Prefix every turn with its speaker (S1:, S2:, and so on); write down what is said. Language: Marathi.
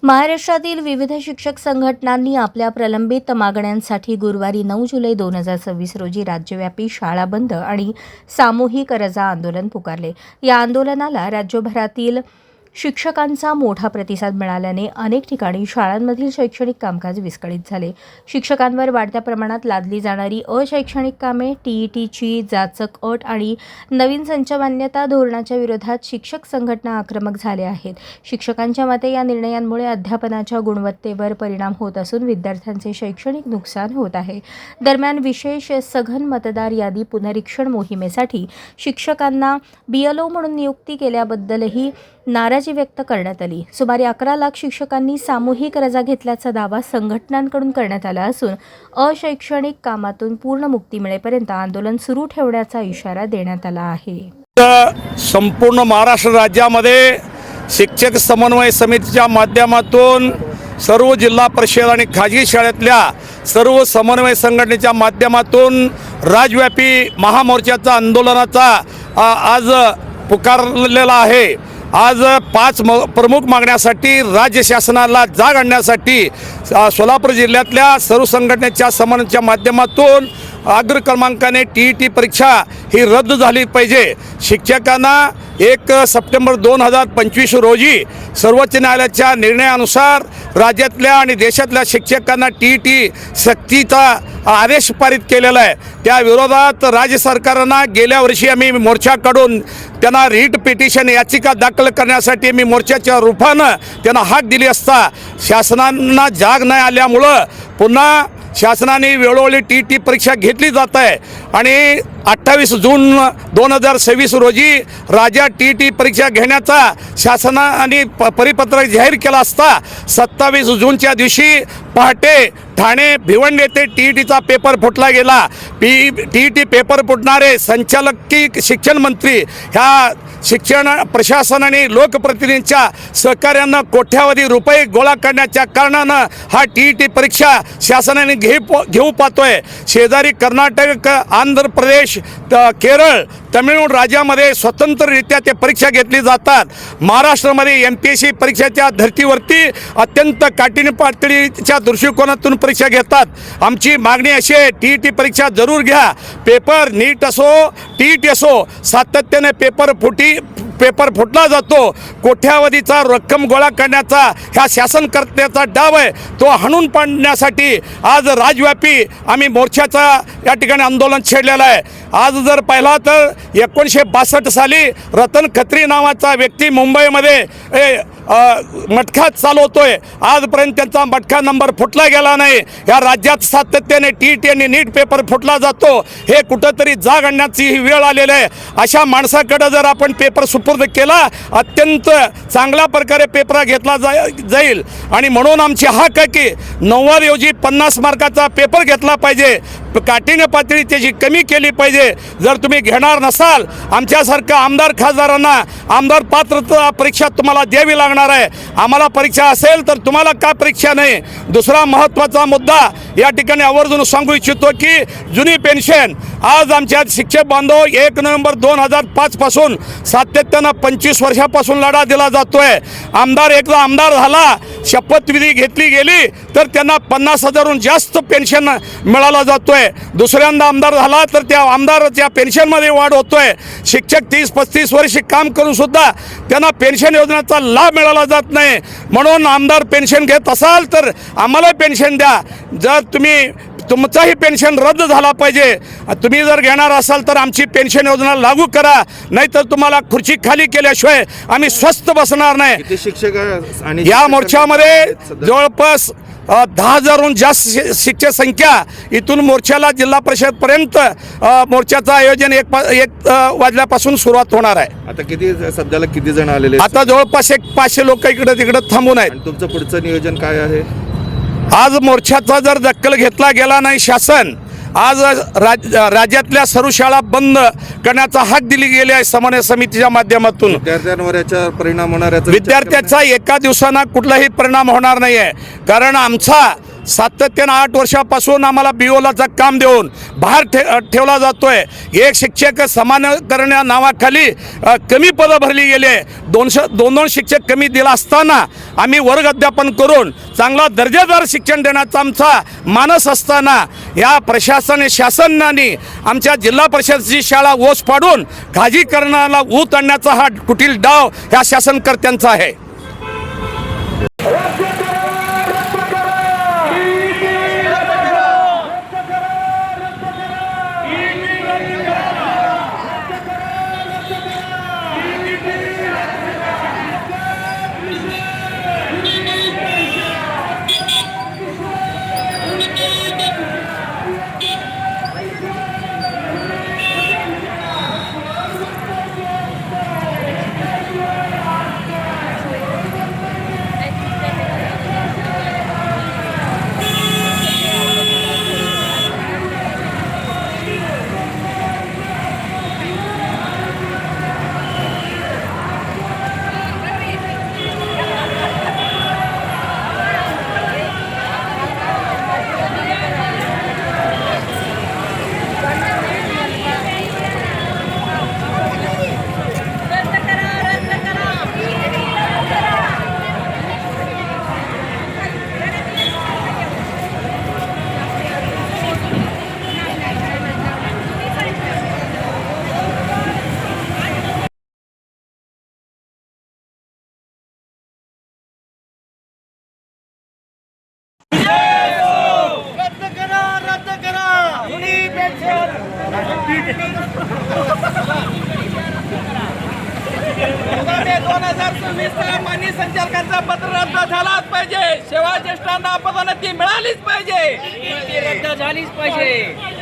S1: महाराष्ट्रातील विविध शिक्षक संघटनांनी आपल्या प्रलंबित मागण्यांसाठी गुरुवारी 9 जुलै 2026 रोजी राज्यव्यापी शाळा बंद आणि सामूहिक रजा आंदोलन पुकारले। या आंदोलनाला राज्यभरातील शिक्षकांचा मोठा प्रतिसाद मिळाल्याने अनेक ठिकाणी शाळांमधील शैक्षणिक कामकाज विस्कळीत झाले। शिक्षकांवर वाढत्या प्रमाणात लादली जाणारी अशैक्षणिक कामे, टीईटीची जाचक अट आणि नवीन संच मान्यता धोरणाच्या विरोधात शिक्षक संघटना आक्रमक झाल्या आहेत। शिक्षकांच्या मते या निर्णयांमुळे अध्यापनाच्या गुणवत्तेवर परिणाम होत असून विद्यार्थ्यांचे शैक्षणिक नुकसान होत आहे। दरम्यान विशेष सघन मतदार यादी पुनरीक्षण मोहिमेसाठी शिक्षकांना बीएलओ म्हणून नियुक्ती केल्याबद्दलही नाराजी व्यक्त करण्यात आली। सुमारे 11 लाख शिक्षकांनी सामूहिक रजा घेतल्याचा दावा संघटनांकडून करण्यात आला असून अशैक्षणिक कामातून पूर्ण मुक्ती मिळेपर्यंत आंदोलन सुरू ठेवण्याचा इशारा देण्यात आला आहे।
S2: संपूर्ण महाराष्ट्र राज्यामध्ये शिक्षक समन्वय समितीच्या माध्यमातून सर्व जिल्हा परिषद आणि खाजगी शाळेतल्या सर्व समन्वय संघटनेच्या माध्यमातून राज्यव्यापी महामोर्चाचा आंदोलनाचा आज पुकारलेला आहे। आज 5 प्रमुख मागण्यासाठी राज्य शासनाला जाग आणण्यासाठी सोलापूर जिल्ह्यातल्या सर्व संघटनेच्या समन्वयाच्या माध्यमातून अग्र क्रमांकाने टीईटी परीक्षा ही रद्द झाली पाहिजे। शिक्षकांना 1 सप्टेंबर 2025 रोजी सर्वोच्च न्यायालयाच्या निर्णयानुसार राज्यातल्या आणि देशातल्या शिक्षकांना टीईटी सक्तीचा आदेश पारित केलेला आहे। त्या विरोधात राज्य सरकारनं गेल्या वर्षी आम्ही मोर्चा काढून त्यांना रीट पिटिशन याचिका दाखल करण्यासाठी मी मोर्चाच्या रूपानं त्यांना हाक दिली असता शासनानं जाग नाही आल्यामुळं पुन्हा शासनाने वेळोवेळी टीईटी परीक्षा घेतली जात आहे आणि 28 जून 2026 रोजी राज्यात टीईटी परीक्षा घेण्याचा शासनाने परिपत्रक जाहीर केला असता 27 जूनच्या दिवशी पहाटे ठाणे भिवंडी येथे टीईटीचा पेपर फुटला गेला। टीईटी पेपर फुटणारे संचालक की शिक्षण मंत्री ह्या शिक्षण प्रशासनाने लोकप्रतिनिधींच्या सहकार्यानं कोट्यावधी रुपये गोळा करण्याच्या कारणानं हा टीईटी परीक्षा शासनाने घेऊ पाहतोय। शेजारी कर्नाटक, आंध्र प्रदेश, केरळ, तमिळनाडू राज्यामध्ये स्वतंत्ररित्या ते परीक्षा घेतली जातात। महाराष्ट्रामध्ये एमपीएससी परीक्षेच्या धर्तीवरती अत्यंत काठीण्य पातळीच्या दृष्टिकोनातून परीक्षा घेतात। आमची मागणी अशी आहे, टीईटी परीक्षा जरूर घ्या। पेपर नीट असो टीईटी असो सातत्याने पेपर फुटला जातो। कोट्यावधीचा रक्कम गोळा करण्याचा ह्या शासनकर्त्याचा डाव आहे, तो हाणून पाडण्यासाठी आज राज्यव्यापी आम्ही मोर्चाचा या ठिकाणी आंदोलन छेडलेलं आहे। आज जर पाहिला तर 1962 साली रतन खत्री नावाचा व्यक्ती मुंबईमध्ये मटका चालवतोय, आजपर्यंत त्यांचा मटका नंबर फुटला गेला नाही। या राज्यात सातत्याने टीईटी आणि नीट पेपर फुटला जातो, हे कुठंतरी जाग आणण्याची ही वेळ आलेली आहे। अशा माणसाकडे जर आपण पेपर सुपूर्द केला अत्यंत चांगल्या प्रकारे पेपर घेतला जाईल आणि म्हणून आमची हक आहे की 90 ऐवजी 50 मार्काचा पेपर घेतला पाहिजे। काठीण्य पातळी त्याची कमी केली पाहिजे। जर तुम्ही घेणार नसाल आमच्यासारख्या आमदार खासदारांना आमदार पात्रता परीक्षा तुम्हाला द्यावी लागणार आहे। आम्हाला परीक्षा असेल तर तुम्हाला का परीक्षा नाही। दुसरा महत्त्वाचा मुद्दा या ठिकाणी आवर्जून सांगू इच्छितो की जुनी पेन्शन आज आमच्या शिक्षक बांधव 1 नोव्हेंबर 2005 पासून सातत्यानं 25 वर्षापासून लढा दिला जातोय। एकदा आमदार झाला, शपथविधी घेतली गेली तर त्यांना 50,000हून जास्त पेन्शन मिळाला जातोय। दुसऱ्यांदा आमदार झाला तर त्या आमदाराच्या पेन्शनमध्ये वाढ होतोय। शिक्षक 30-35 वर्ष काम करून सुद्धा त्यांना पेन्शन योजनेचा लाभ मिळाला जात नाही। म्हणून आमदार पेन्शन घेत असाल तर आम्हाला पेन्शन द्या। जर तुमचाही पेन्शन रद्द झाला पाहिजे। तुम्ही जर घेणार असाल तर आमची पेन्शन योजना लागू करा, नाहीतर तुम्हाला खुर्ची खाली केल्याशिवाय आम्ही स्वस्थ बसणार नाही।
S3: शिक्षक
S2: या मोर्चामध्ये जवळपास 10,000हून जास्त शिक्षक संख्या इथून मोर्चाला जिल्हा परिषदपर्यंत मोर्चाचं आयोजन 1 वाजल्यापासून सुरुवात होणार आहे।
S3: आता सध्याला किती जण आलेले?
S2: आता जवळपास 500 लोक इकडे तिकडे थांबून आहेत।
S3: तुमचं पुढचं नियोजन काय आहे?
S2: आज मोर्चाचा जर दखल घेतला गेला नाही शासन आज राज्यातल्या सर्व शाळा बंद करण्याचा हाक दिली गेली आहे समन्वय समितीच्या माध्यमातून।
S3: विद्यार्थ्यांवर याचा परिणाम होणार?
S2: विद्यार्थ्याचा एका दिवसानं कुठलाही परिणाम होणार नाही आहे, कारण आमचा सातत्यानं 8 वर्षापासून आम्हाला बिओलाचं काम देऊन बाहेर ठेवला जातोय. एक शिक्षक समान करण्या नावाखाली कमी पदं भरली गेले. 200 शिक्षक कमी दिला असताना आम्ही वर्ग अध्यापन करून चांगला दर्जेदार शिक्षण देण्याचा आमचा मानस असताना या शासनाने आमच्या जिल्हा परिषदेची शाळा ओस पाडून खाजगीकरणाला ऊत आणण्याचा हा कुटील डाव ह्या शासनकर्त्यांचा आहे.
S4: माननीय संचालकांचा पत्र रद्द झालाच पाहिजे. सेवा ज्येष्ठांना पदोन्नती मिळालीच पाहिजे.
S5: रद्द झालीच पाहिजे.